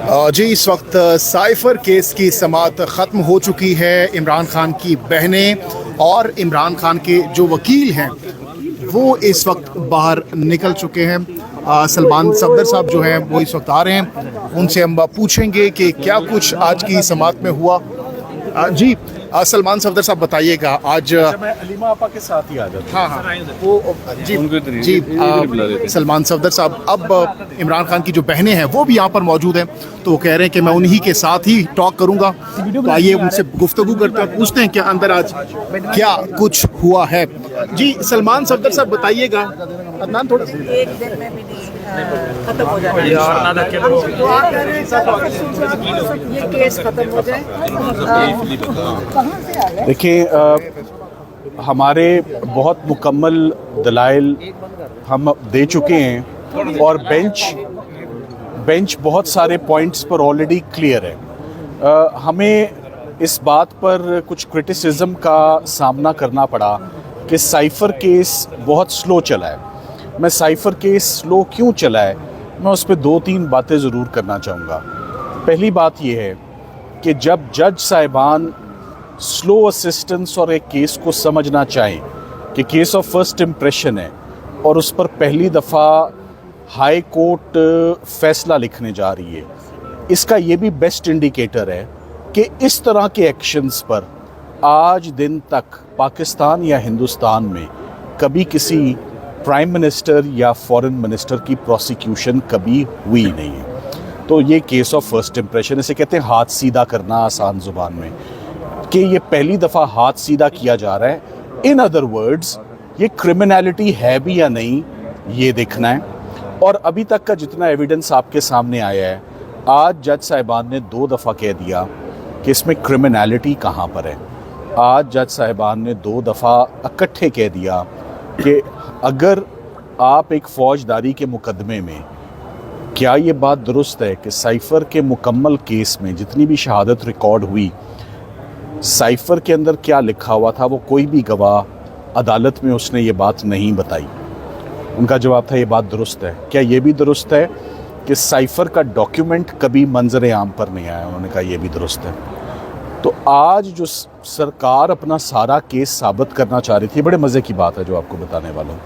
जी इस वक्त cipher case की समाअत ख़त्म हो चुकी है। इमरान खान की बहनें और इमरान खान के जो वकील हैं वो इस वक्त बाहर निकल चुके हैं। सलमान सफदर साहब जो हैं वो इस वक्त आ रहे हैं, उनसे हम पूछेंगे कि क्या कुछ आज की समाअत में हुआ। जी सलमान सफदर साहब बताइएगा आज। मैं अलीमा आपा के साथ ही आ जाता हूं। हाँ वो जी सलमान सफदर साहब, अब इमरान खान की जो बहनें हैं वो भी यहाँ पर मौजूद हैं, तो वो कह रहे हैं कि मैं उन्हीं के साथ ही टॉक करूँगा। तो आइए उनसे गुफ्तगू करते हैं, पूछते हैं कि अंदर आज क्या कुछ हुआ है। जी सलमान सफदर साहब बताइएगा। अदनान थोड़ा एक दिन में भी नहीं खत्म हो जाए, तो आप कह रहे हैं ये केस खत्म हो जाए। कहाँ से आ गए? देखिए, हमारे बहुत मुकम्मल दलाइल हम दे चुके हैं और बेंच बहुत सारे पॉइंट्स पर ऑलरेडी क्लियर है। हमें इस बात पर कुछ क्रिटिसिज्म का सामना करना पड़ा कि साइफर केस बहुत स्लो चला है। मैं साइफर केस स्लो क्यों चला है, मैं उस पर 2-3 बातें ज़रूर करना चाहूँगा। पहली बात यह है कि जब जज साहिबान स्लो असिस्टेंस और एक केस को समझना चाहें कि केस ऑफ फर्स्ट इम्प्रेशन है और उस पर पहली दफ़ा हाई कोर्ट फैसला लिखने जा रही है, इसका ये भी बेस्ट इंडिकेटर है कि इस तरह के एक्शंस पर आज दिन तक पाकिस्तान या हिंदुस्तान में कभी किसी प्राइम मिनिस्टर या फॉरेन मिनिस्टर की प्रोसिक्यूशन कभी हुई नहीं है। तो ये केस ऑफ फर्स्ट इम्प्रेशन, इसे कहते हैं हाथ सीधा करना आसान ज़ुबान में, कि ये पहली दफ़ा हाथ सीधा किया जा रहा है। इन अदर वर्ड्स, ये क्रिमिनलिटी है भी या नहीं ये देखना है। और अभी तक का जितना एविडेंस आपके सामने आया है, आज जज साहिबान ने 2 दफ़ा कह दिया कि इसमें क्रिमिनलिटी कहाँ पर है। आज जज साहिबान ने 2 दफ़ा इकट्ठे कह दिया कि अगर आप एक फौजदारी के मुकदमे में, क्या ये बात दुरुस्त है कि साइफर के मुकम्मल केस में जितनी भी शहादत रिकॉर्ड हुई, साइफर के अंदर क्या लिखा हुआ था वो कोई भी गवाह अदालत में उसने ये बात नहीं बताई। उनका जवाब था ये बात दुरुस्त है। क्या ये भी दुरुस्त है कि साइफर का डॉक्यूमेंट कभी मंजर आम पर नहीं आया? उन्होंने कहा ये भी दुरुस्त है। तो आज जो सरकार अपना सारा केस साबित करना चाह रही थी, बड़े मज़े की बात है जो आपको बताने वाला हूँ।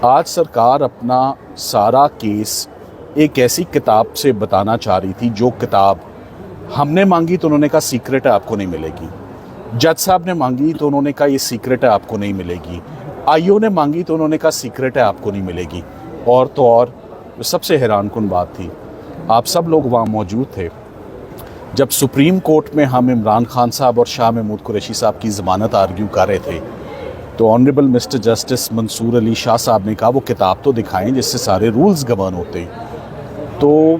आज सरकार अपना सारा केस एक ऐसी किताब से बताना चाह रही थी जो किताब हमने मांगी तो उन्होंने कहा सीक्रेट है, आपको नहीं मिलेगी। जज साहब ने मांगी तो उन्होंने कहा ये सीक्रेट है, आपको नहीं मिलेगी। आईओ ने मांगी तो उन्होंने कहा सीक्रेट है, आपको नहीं मिलेगी। और तो और सबसे हैरानकुन बात थी, आप सब लोग वहाँ मौजूद थे जब सुप्रीम कोर्ट में हम इमरान खान साहब और शाह महमूद कुरैशी साहब की ज़मानत आर्ग्यू कर रहे थे, तो honourable mister justice Mansoor Ali Shah साहब ने कहा वो किताब तो दिखाएं जिससे सारे रूल्स गवर्न होते। तो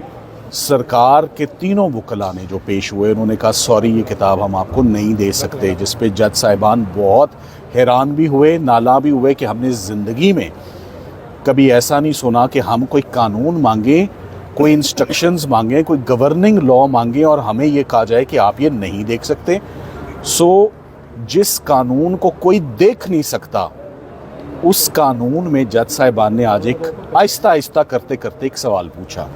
सरकार के तीनों वकला ने जो पेश हुए, उन्होंने कहा सॉरी ये किताब हम आपको नहीं दे सकते, जिस पे जज साहिबान बहुत हैरान भी हुए, नाला भी हुए कि हमने ज़िंदगी में कभी ऐसा नहीं सुना कि हम कोई कानून मांगे, कोई इंस्ट्रक्शंस मांगे, कोई गवर्निंग लॉ मांगे और हमें ये कहा जाए कि आप ये नहीं देख सकते। सो जिस कानून को कोई देख नहीं सकता, उस कानून में जज साहिबान ने आज एक आहिस्ता आहिस्ता करते करते एक सवाल पूछा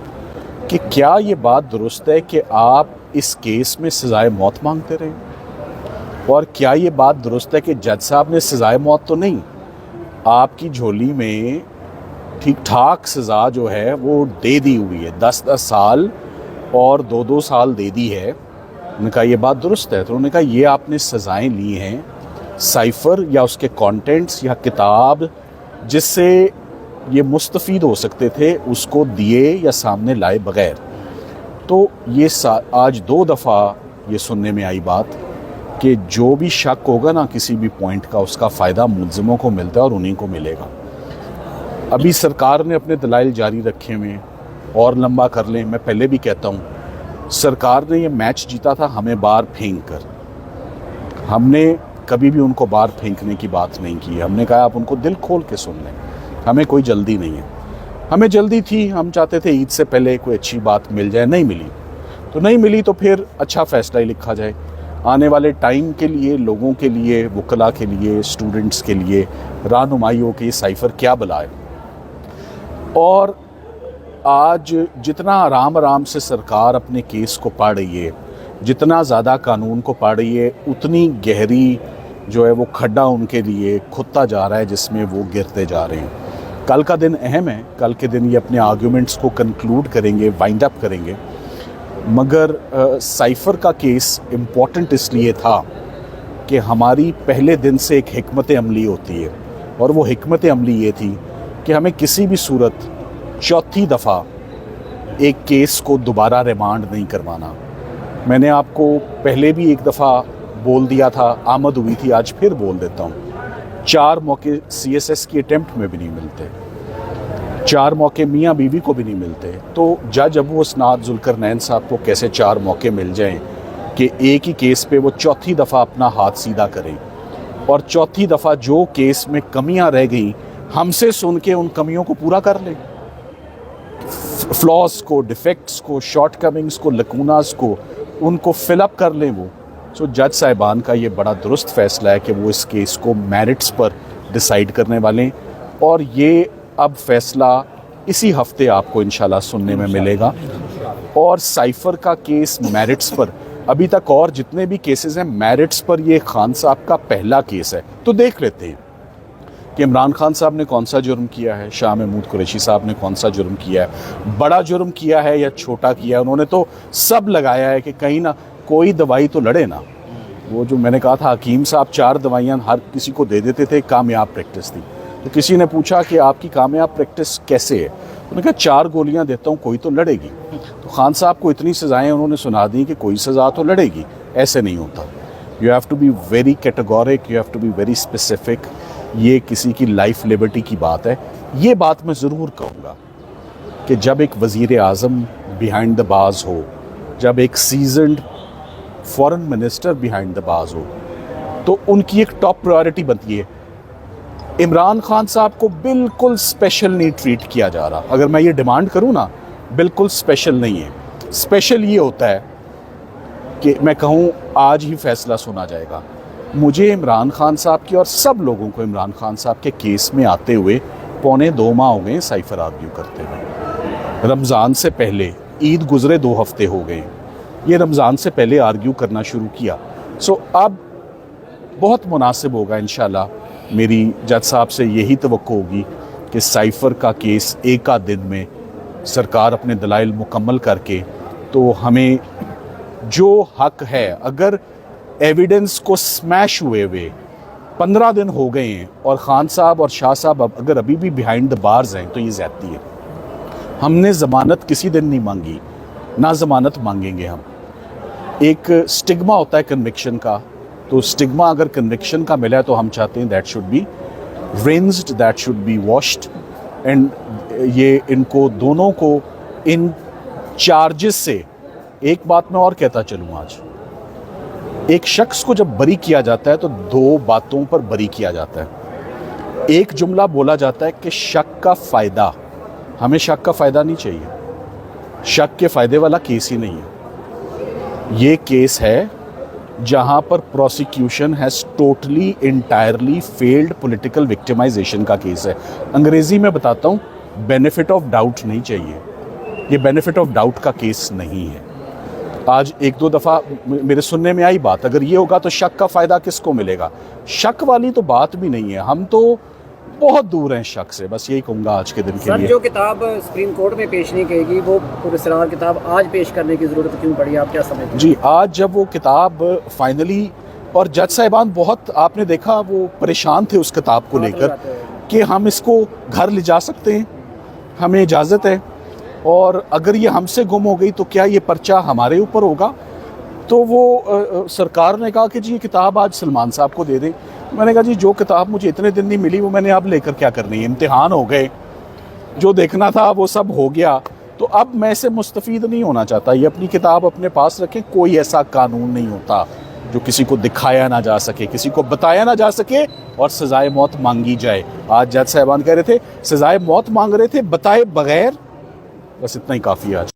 कि क्या ये बात दुरुस्त है कि आप इस केस में सज़ाए मौत मांगते रहे, और क्या ये बात दुरुस्त है कि जज साहब ने सज़ाए मौत तो नहीं, आपकी झोली में ठीक ठाक सज़ा जो है वो दे दी हुई है, 10-10 साल और 2-2 साल दे दी है। उन्होंने कहा ये बात दुरुस्त है। तो उन्होंने कहा ये आपने सज़ाएं ली हैं साइफ़र या उसके कंटेंट्स या किताब जिससे ये मुस्तफ़ीद हो सकते थे, उसको दिए या सामने लाए बग़ैर। तो ये आज 2 दफ़ा ये सुनने में आई बात कि जो भी शक होगा ना किसी भी पॉइंट का, उसका फ़ायदा मुल्ज़िमों को मिलता है और उन्हीं को मिलेगा। अभी सरकार ने अपने दलाइल जारी रखे हुए और लंबा कर लें, मैं पहले भी कहता हूँ सरकार ने ये मैच जीता था हमें बाहर फेंक कर। हमने कभी भी उनको बाहर फेंकने की बात नहीं की। हमने कहा आप उनको दिल खोल के सुन लें, हमें कोई जल्दी नहीं है। हमें जल्दी थी, हम चाहते थे ईद से पहले कोई अच्छी बात मिल जाए, नहीं मिली तो नहीं मिली, तो फिर अच्छा फ़ैसला ही लिखा जाए आने वाले टाइम के लिए, लोगों के लिए, वकला के लिए, स्टूडेंट्स के लिए, रहनुमाई हो कि ये साइफ़र क्या बला है। और आज जितना आराम आराम से सरकार अपने केस को पढ़ रही है, जितना ज़्यादा कानून को पढ़ रही है, उतनी गहरी जो है वो खड्डा उनके लिए खुदता जा रहा है जिसमें वो गिरते जा रहे हैं। कल का दिन अहम है, कल के दिन ये अपने आर्ग्यूमेंट्स को कंक्लूड करेंगे, वाइंड अप करेंगे। मगर साइफ़र का केस इम्पॉर्टेंट इसलिए था कि हमारी पहले दिन से एक हिकमत अमली होती है, और वो हिकमत अमली ये थी कि हमें किसी भी सूरत चौथी दफ़ा एक केस को दोबारा रिमांड नहीं करवाना। मैंने आपको पहले भी एक दफ़ा बोल दिया था, आमद हुई थी, आज फिर बोल देता हूँ। 4 मौके CSS की अटेम्प्ट में भी नहीं मिलते, 4 मौके मियाँ बीवी को भी नहीं मिलते। तो जज अबू असनाद जुल्करनैन साहब को कैसे 4 मौके मिल जाएं कि एक ही केस पे वो चौथी दफ़ा अपना हाथ सीधा करें, और चौथी दफ़ा जो केस में कमियां रह गई हमसे सुन के उन कमियों को पूरा कर लें, फ्लॉज को, डिफेक्ट्स को, शॉर्टकमिंग्स को, लकूनास को, उनको फिलअप कर लें वो। सो जज साहिबान का ये बड़ा दुरुस्त फ़ैसला है कि वो इस केस को मेरिट्स पर डिसाइड करने वाले हैं, और ये अब फ़ैसला इसी हफ्ते आपको इंशाल्लाह सुनने में मिलेगा। और साइफ़र का केस मेरिट्स पर, अभी तक और जितने भी केसेस हैं मेरिट्स पर, ये खान साहब का पहला केस है। तो देख लेते हैं कि इमरान खान साहब ने कौन सा जुर्म किया है, शाह महमूद कुरैशी साहब ने कौन सा जुर्म किया है, बड़ा जुर्म किया है या छोटा किया है। उन्होंने तो सब लगाया है कि कहीं ना कोई दवाई तो लड़े ना। वो जो मैंने कहा था, हकीम साहब 4 दवाइयाँ हर किसी को दे देते थे, कामयाब प्रैक्टिस थी। तो किसी ने पूछा कि आपकी कामयाब प्रैक्टिस कैसे है, उन्होंने कहा 4 गोलियां देता हूँ, कोई तो लड़ेगी। तो खान साहब को इतनी सज़ाएं उन्होंने सुना दी कि कोई सज़ा तो लड़ेगी। ऐसे नहीं होता। You have to be very categoric, you have to be very specific. ये किसी की लाइफ लिबर्टी की बात है। ये बात मैं ज़रूर कहूँगा कि जब एक वज़ीर आज़म बिहाइंड द बाज हो, जब एक seasoned foreign minister behind the बाज हो, तो उनकी एक टॉप प्रायोरिटी बनती है। इमरान खान साहब को बिल्कुल स्पेशल नहीं ट्रीट किया जा रहा। अगर मैं ये डिमांड करूँ ना, बिल्कुल स्पेशल नहीं है। स्पेशल ये होता है कि मैं कहूँ आज ही फैसला सुना जाएगा। मुझे इमरान खान साहब की और सब लोगों को इमरान खान साहब के केस में आते हुए 2.25 माह हो गए साइफ़र आर्ग्यू करते हुए। रमज़ान से पहले, ईद गुज़रे 2 हफ्ते हो गए, ये रमज़ान से पहले आर्ग्यू करना शुरू किया। सो अब बहुत मुनासिब होगा इंशाल्लाह, मेरी जज साहब से यही तवक्को होगी कि साइफ़र का केस एक आध दिन में सरकार अपने दलाइल मुकम्मल करके, तो हमें जो हक है, अगर एविडेंस को स्मैश हुए 15 दिन हो गए हैं और ख़ान साहब और शाह साहब अगर अभी भी बिहाइंड द बार्स हैं, तो ये ज़्यादती है। हमने ज़मानत किसी दिन नहीं मांगी, ना ज़मानत मांगेंगे हम। एक स्टिग्मा होता है कन्विक्शन का, तो स्टिग्मा अगर कन्विक्शन का मिला है तो हम चाहते हैं that should be rinsed, that should be washed, and ये इनको दोनों को इन चार्जेस से, एक बात मैं और कहता चलूँ, आज एक शख्स को जब बरी किया जाता है तो 2 बातों पर बरी किया जाता है। एक जुमला बोला जाता है कि शक का फ़ायदा, हमें शक का फ़ायदा नहीं चाहिए। शक के फ़ायदे वाला केस ही नहीं है। ये केस है जहां पर prosecution has totally entirely failed political victimisation का केस है। अंग्रेज़ी में बताता हूँ, बेनिफिट ऑफ डाउट नहीं चाहिए। ये बेनिफिट ऑफ डाउट का केस नहीं है। आज 1-2 दफ़ा मेरे सुनने में आई बात, अगर ये होगा तो शक का फ़ायदा किसको मिलेगा? शक वाली तो बात भी नहीं है, हम तो बहुत दूर हैं शक से। बस यही कहूँगा आज के दिन के लिए। जो किताब सुप्रीम कोर्ट में पेश नहीं करेगी, वो पुरस्कार किताब आज पेश करने की ज़रूरत क्यों पड़ी, आप क्या समझते हैं? जी, आज जब वो किताब फाइनली, और जज साहिबान बहुत, आपने देखा वो परेशान थे उस किताब को लेकर कि हम इसको घर ले जा सकते हैं, हमें इजाज़त है, और अगर ये हमसे गुम हो गई तो क्या ये पर्चा हमारे ऊपर होगा? तो वो सरकार ने कहा कि जी ये किताब आज सलमान साहब को दे दें। मैंने कहा जी जो किताब मुझे इतने दिन नहीं मिली वो मैंने अब लेकर क्या करनी है? इम्तिहान हो गए, जो देखना था वो सब हो गया, तो अब मैं इससे मुस्तफ़ीद नहीं होना चाहता। ये अपनी किताब अपने पास रखें। कोई ऐसा कानून नहीं होता जो किसी को दिखाया ना जा सके, किसी को बताया ना जा सके और सज़ाए मौत मांगी जाए। आज जज साहिबान कह रहे थे सज़ाए मौत मांग रहे थे बताए बगैर। बस इतना ही काफ़ी है आज।